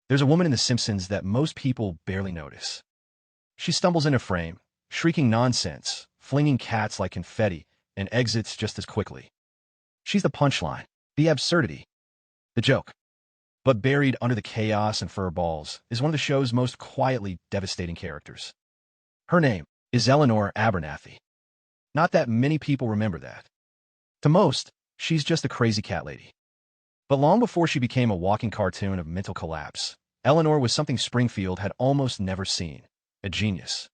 There's a woman in The Simpsons that most people barely notice. She stumbles into frame, shrieking nonsense, flinging cats like confetti, and exits just as quickly. She's the punchline, the absurdity, the joke. But buried under the chaos and furballs is one of the show's most quietly devastating characters. Her name is Eleanor Abernathy. Not that many people remember that. To most, she's just a crazy cat lady. But long before she became a walking cartoon of mental collapse, Eleanor was something Springfield had almost never seen: a genius.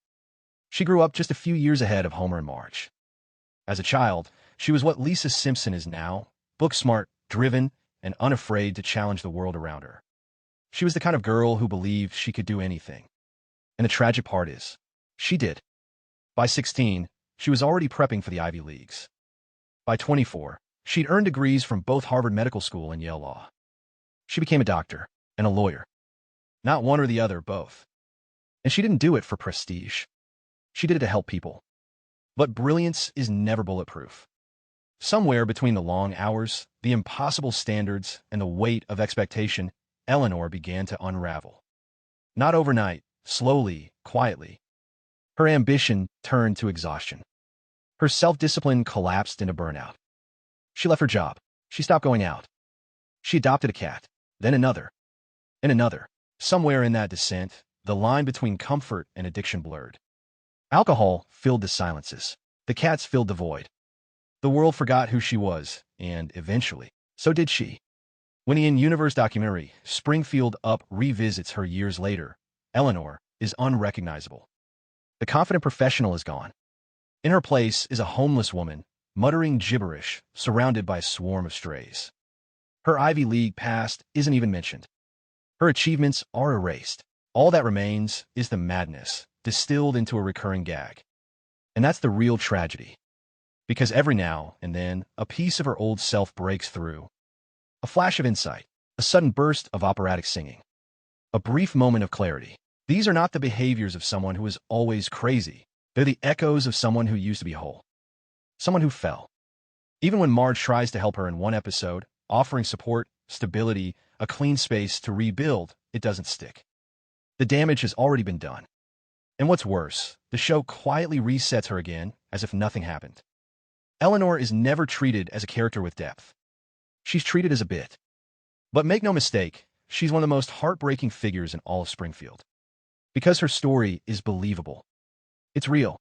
She grew up just a few years ahead of Homer and Marge. As a child, she was what Lisa Simpson is now: book-smart, driven, and unafraid to challenge the world around her. She was the kind of girl who believed she could do anything. And the tragic part is, she did. By 16, she was already prepping for the Ivy Leagues. By 24, she'd earned degrees from both Harvard Medical School and Yale Law. She became a doctor and a lawyer. Not one or the other, both. And she didn't do it for prestige. She did it to help people. But brilliance is never bulletproof. Somewhere between the long hours, the impossible standards, and the weight of expectation, Eleanor began to unravel. Not overnight, slowly, quietly. Her ambition turned to exhaustion. Her self-discipline collapsed into burnout. She left her job. She stopped going out. She adopted a cat, then another, and another. Somewhere in that descent, the line between comfort and addiction blurred. Alcohol filled the silences. The cats filled the void. The world forgot who she was, and eventually, so did she. When the in-universe documentary, Springfield Up, revisits her years later, Eleanor is unrecognizable. The confident professional is gone. In her place is a homeless woman, muttering gibberish, surrounded by a swarm of strays. Her Ivy League past isn't even mentioned. Her achievements are erased. All that remains is the madness, distilled into a recurring gag. And that's the real tragedy. Because every now and then, a piece of her old self breaks through. A flash of insight, a sudden burst of operatic singing, a brief moment of clarity. These are not the behaviors of someone who is always crazy. They're the echoes of someone who used to be whole. Someone who fell. Even when Marge tries to help her in one episode, offering support, stability, a clean space to rebuild, it doesn't stick. The damage has already been done. And what's worse, the show quietly resets her again, as if nothing happened. Eleanor is never treated as a character with depth. She's treated as a bit. But make no mistake, she's one of the most heartbreaking figures in all of Springfield. Because her story is believable. It's real.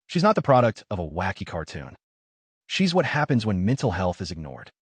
She's not the product of a wacky cartoon. She's what happens when mental health is ignored.